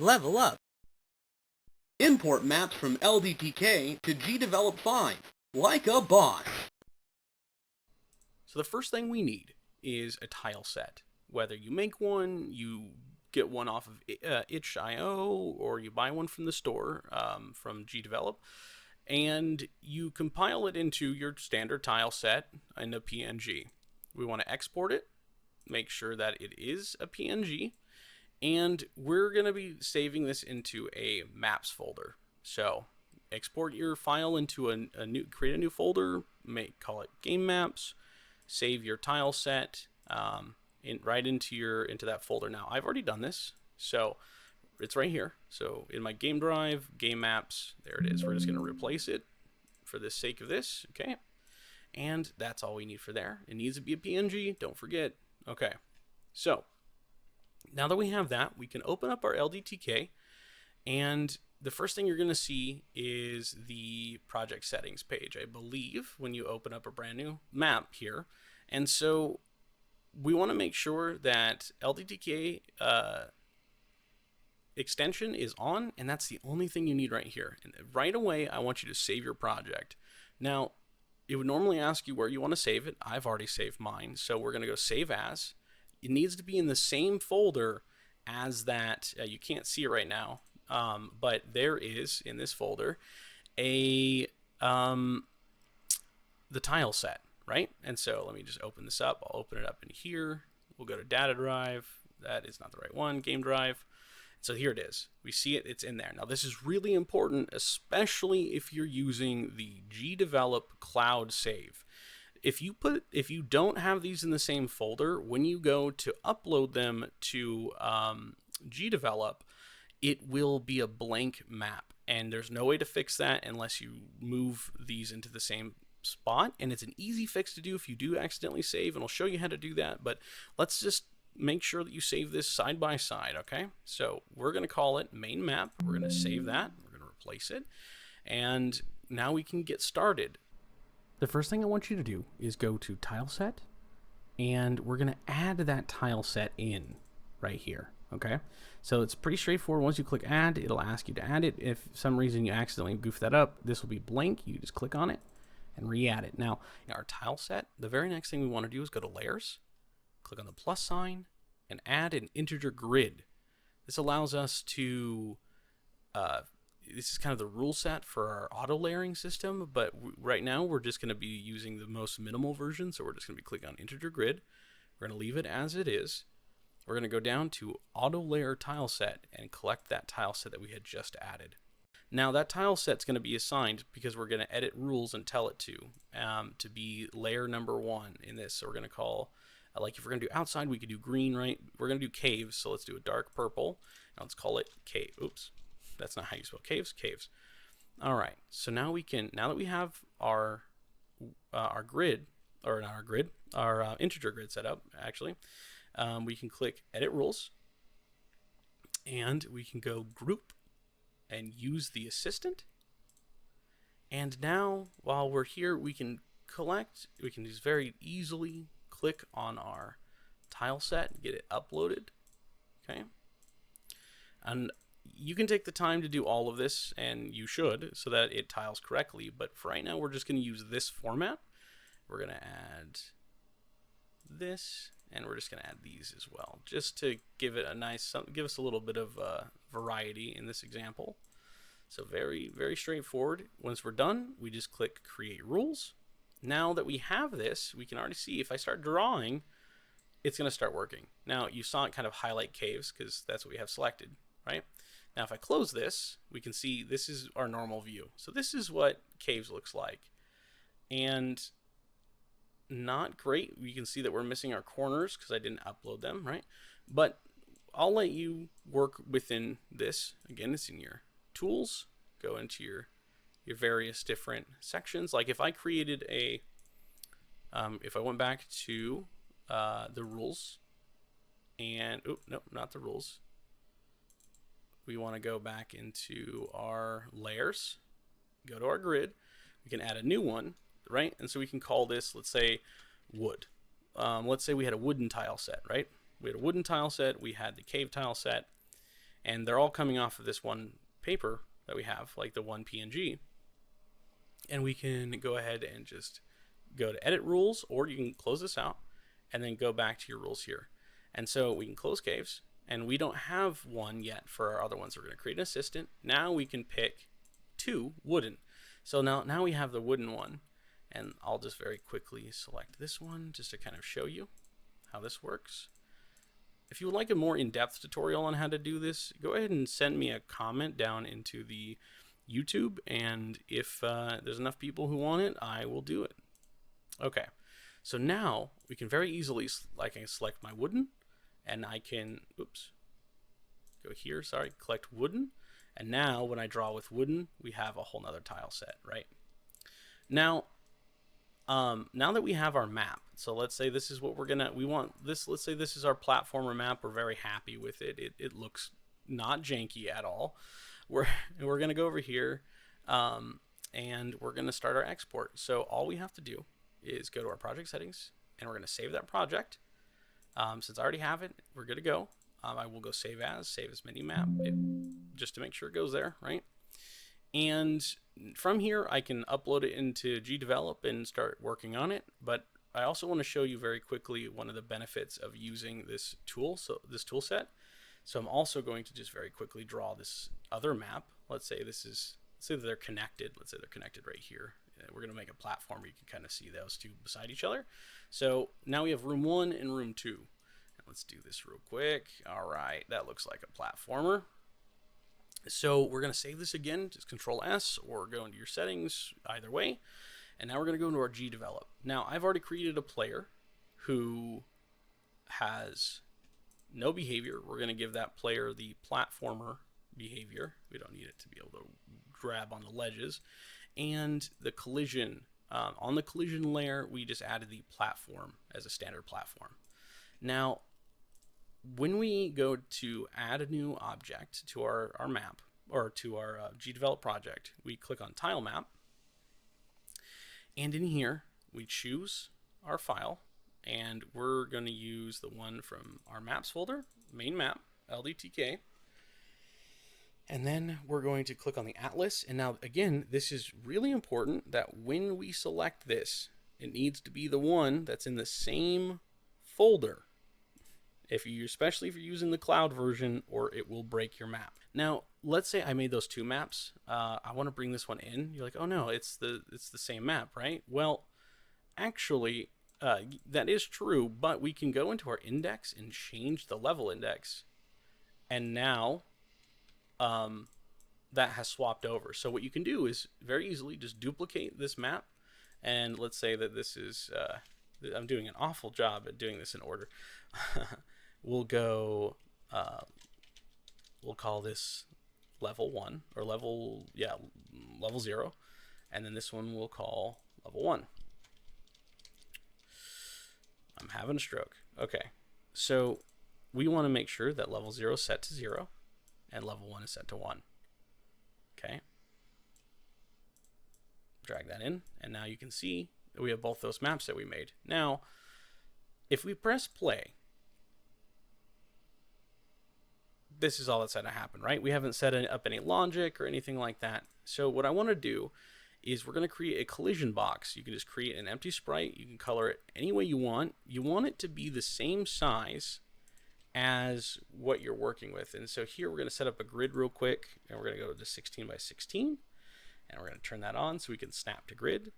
level up. Import maps from LDTK to Gdevelop 5, like a boss. So the first thing we need is a tile set. Whether you make one, you get one off of itch.io, or you buy one from the store from Gdevelop, and you compile it into your standard tile set in a PNG. We want to export it, make sure that it is a PNG, and we're going to be saving this into a maps folder. So export your file into create a new folder, call it game maps, save your tile set right into that folder. Now I've already done this, so it's right here. So in my game drive, game maps, there it is. We're just going to replace it for the sake of this, okay? And that's all we need for there. It needs to be a PNG, don't forget. Okay, so now that we have that, we can open up our LDTK, and the first thing you're going to see is the project settings page, I believe, when you open up a brand new map here. And so we want to make sure that LDTK extension is on, and that's the only thing you need right here. And right away, I want you to save your project. Now, it would normally ask you where you want to save it. I've already saved mine, so we're going to go save as. It needs to be in the same folder as that. You can't see it right now, but there is in this folder the tile set, right? And so let me just open this up. I'll open it up in here. We'll go to data drive. That is not the right one. Game drive. So here it is. We see it. It's in there. Now this is really important, especially if you're using the Gdevelop cloud save. If you don't have these in the same folder, when you go to upload them to Gdevelop, it will be a blank map, and there's no way to fix that unless you move these into the same spot. And it's an easy fix to do if you do accidentally save, and I'll show you how to do that. But let's just make sure that you save this side by side, okay? So we're going to call it main map. We're going to save that. We're going to replace it. And now we can get started. The first thing I want you to do is go to tile set, and we're going to add that tile set in right here, okay? So it's pretty straightforward. Once you click add, it'll ask you to add it. If for some reason you accidentally goof that up, this will be blank. You just click on it and re-add it. Now, in our tile set, the very next thing we want to do is go to layers, click on the plus sign, and add an integer grid. This allows us to, this is kind of the rule set for our auto layering system, but right now we're just going to be using the most minimal version, so we're just going to be clicking on integer grid. We're going to leave it as it is. We're going to go down to auto layer tile set and collect that tile set that we had just added. Now that tile set's going to be assigned because we're going to edit rules and tell it to be layer number 1 in this. So we're going to call, like if we're going to do outside, we could do green, right? We're going to do caves, so let's do a dark purple. Now let's call it cave. Oops, that's not how you spell caves. Caves. All right. So now we can, now that we have our grid, or not our grid, our integer grid set up, actually, we can click edit rules, and we can go group and use the assistant. And now while we're here, we can just very easily click on our tile set and get it uploaded. Okay. And you can take the time to do all of this, and you should, so that it tiles correctly. But for right now, we're just going to use this format. We're going to add this, and we're just going to add these as well, just to give it a nice, give us a little bit of variety in this example. So very, very straightforward. Once we're done, we just click create rules. Now that we have this, we can already see if I start drawing, it's going to start working. Now you saw it kind of highlight caves because that's what we have selected, right? Now if I close this, we can see this is our normal view. So this is what caves looks like. And not great. We can see that we're missing our corners because I didn't upload them, right? But I'll let you work within this. Again, it's in your tools. Go into your various different sections. Like if I created a, if I went back to the rules, and oh no, not the rules. We want to go back into our layers, go to our grid. We can add a new one, right? And so we can call this, let's say, wood. Let's say we had a wooden tile set, right? We had a wooden tile set, we had the cave tile set, And they're all coming off of this one paper that we have, like the one PNG. And we can go ahead and just go to edit rules, or you can close this out and then go back to your rules here. And so we can close caves, and we don't have one yet for our other ones. We're going to create an assistant. Now we can pick 2 wooden. So now we have the wooden one, and I'll just very quickly select this one just to kind of show you how this works. If you would like a more in-depth tutorial on how to do this, go ahead and send me a comment down into the YouTube, and if there's enough people who want it, I will do it. Okay, so now we can very easily, I can select my wooden, and I can, go here, collect wooden, and now when I draw with wooden, we have a whole nother tile set, right? Now that we have our map, so let's say this is what let's say this is our platformer map. We're very happy with it. It looks not janky at all. We're going to go over here, and we're going to start our export. So all we have to do is go to our project settings, and we're going to save that project. Since I already have it, we're good to go. I will go save as mini map, just to make sure it goes there, right? And from here, I can upload it into Gdevelop and start working on it. But I also want to show you very quickly one of the benefits of using this tool, this tool set. So I'm also going to just very quickly draw this other map. Let's say that they're connected. Let's say they're connected right here. We're going to make a platform where you can kind of see those two beside each other. So now we have room 1 and room 2. And let's do this real quick. All right, that looks like a platformer. So we're going to save this again, just Control S, or go into your settings, either way. And now we're going to go into our Gdevelop. Now I've already created a player who has no behavior. We're going to give that player the platformer behavior. We don't need it to be able to grab on the ledges. And the collision, on the collision layer, we just added the platform as a standard platform. Now, when we go to add a new object to our map, or to our Gdevelop project, we click on Tile Map. And in here, we choose our file, and we're going to use the one from our maps folder, main map, LDTK. And then we're going to click on the atlas. And now, again, this is really important that when we select this, it needs to be the one that's in the same folder. Especially if you're using the cloud version, or it will break your map. Now, let's say I made those 2 maps. I want to bring this one in. You're like, oh no, it's the same map, right? Well, actually, that is true, but we can go into our index and change the level index. And now that has swapped over. So what you can do is very easily just duplicate this map. And let's say that this is, I'm doing an awful job at doing this in order. We'll go, we'll call this level 1, or level 0. And then this one we'll call level 1. I'm having a stroke. Okay. So we want to make sure that level 0 is set to 0 and level 1 is set to 1. Okay. Drag that in, and now you can see that we have both those maps that we made. Now, if we press play, this is all that's going to happen, right? We haven't set up any logic or anything like that. So what I want to do is we're going to create a collision box. You can just create an empty sprite. You can color it any way you want. You want it to be the same size as what you're working with. And so here we're going to set up a grid real quick, and we're going to go to 16 by 16, and we're going to turn that on so we can snap to grid.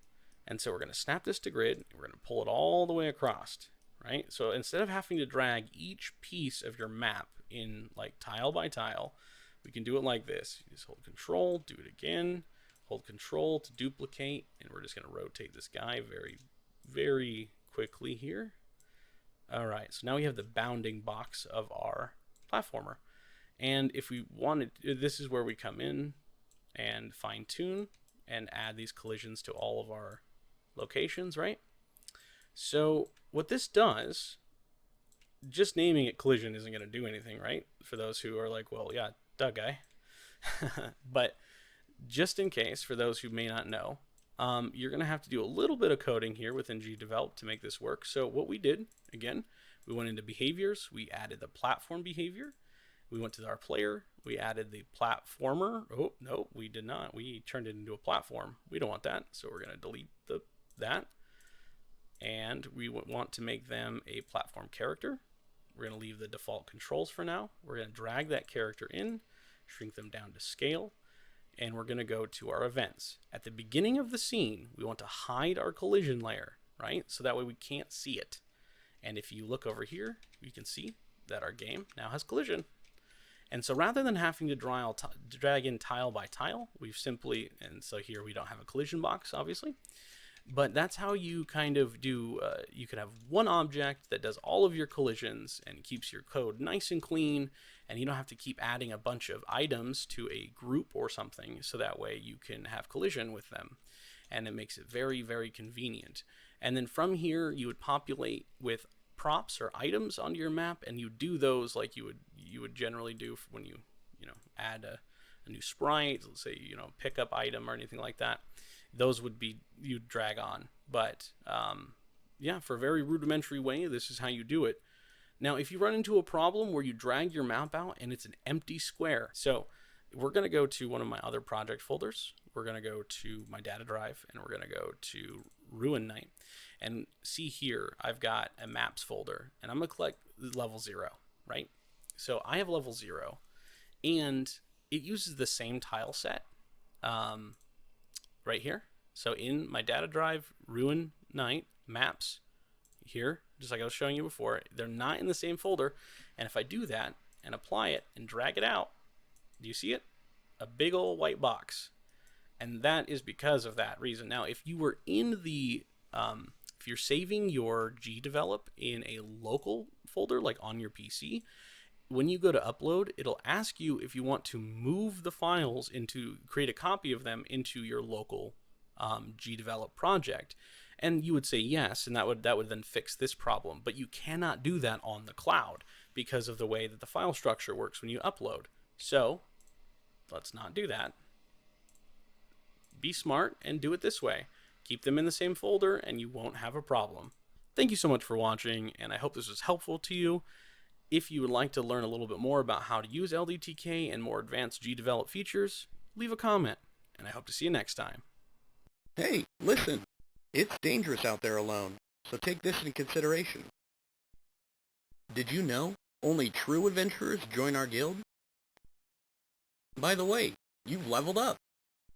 And so we're going to snap this to grid, and we're going to pull it all the way across, right? So instead of having to drag each piece of your map in like tile by tile, we can do it like this. You just hold Control, do it again, hold Control to duplicate, and we're just going to rotate this guy very, very quickly here. All right, so now we have the bounding box of our platformer. And if we wanted, this is where we come in and fine tune and add these collisions to all of our locations, right? So what this does, just naming it collision isn't going to do anything, right? For those who are like, well, yeah, duh, guy. But just in case, for those who may not know, you're going to have to do a little bit of coding here within Gdevelop to make this work. So what we did, again, we went into behaviors, we added the platform behavior, We went to our player, we added the platformer. Oh, no, we did not. We turned it into a platform. We don't want that, so we're going to delete that. And we want to make them a platform character. We're going to leave the default controls for now. We're going to drag that character in, shrink them down to scale, and we're going to go to our events. At the beginning of the scene, we want to hide our collision layer, right? So that way we can't see it. And if you look over here, you can see that our game now has collision. And so rather than having to drag in tile by tile, we've simply, and so here we don't have a collision box, obviously, but that's how you kind of do, you can have one object that does all of your collisions and keeps your code nice and clean, and you don't have to keep adding a bunch of items to a group or something, so that way you can have collision with them. And it makes it very, very convenient. And then from here, you would populate with props or items onto your map, and you do those like you would generally do when you add a new sprite, let's say pickup item or anything like that. Those would be you'd drag on. But yeah, for a very rudimentary way, this is how you do it. Now, if you run into a problem where you drag your map out and it's an empty square, so we're going to go to one of my other project folders. We're going to go to my data drive, and we're going to go to Ruin Night. And see here, I've got a maps folder, and I'm going to collect level 0, right? So I have level 0, and it uses the same tile set right here. So in my data drive, Ruin Night, maps, here, just like I was showing you before, they're not in the same folder. And if I do that and apply it and drag it out, do you see it? A big old white box. And that is because of that reason. Now, if you were in the, if you're saving your Gdevelop in a local folder, like on your PC, when you go to upload, it'll ask you if you want to move the files create a copy of them into your local Gdevelop project. And you would say yes, and that would then fix this problem. But you cannot do that on the cloud because of the way that the file structure works when you upload. So let's not do that. Be smart and do it this way. Keep them in the same folder and you won't have a problem. Thank you so much for watching, and I hope this was helpful to you. If you would like to learn a little bit more about how to use LDTK and more advanced Gdevelop features, leave a comment, and I hope to see you next time. Hey, listen. It's dangerous out there alone, so take this into consideration. Did you know only true adventurers join our guild? By the way, you've leveled up.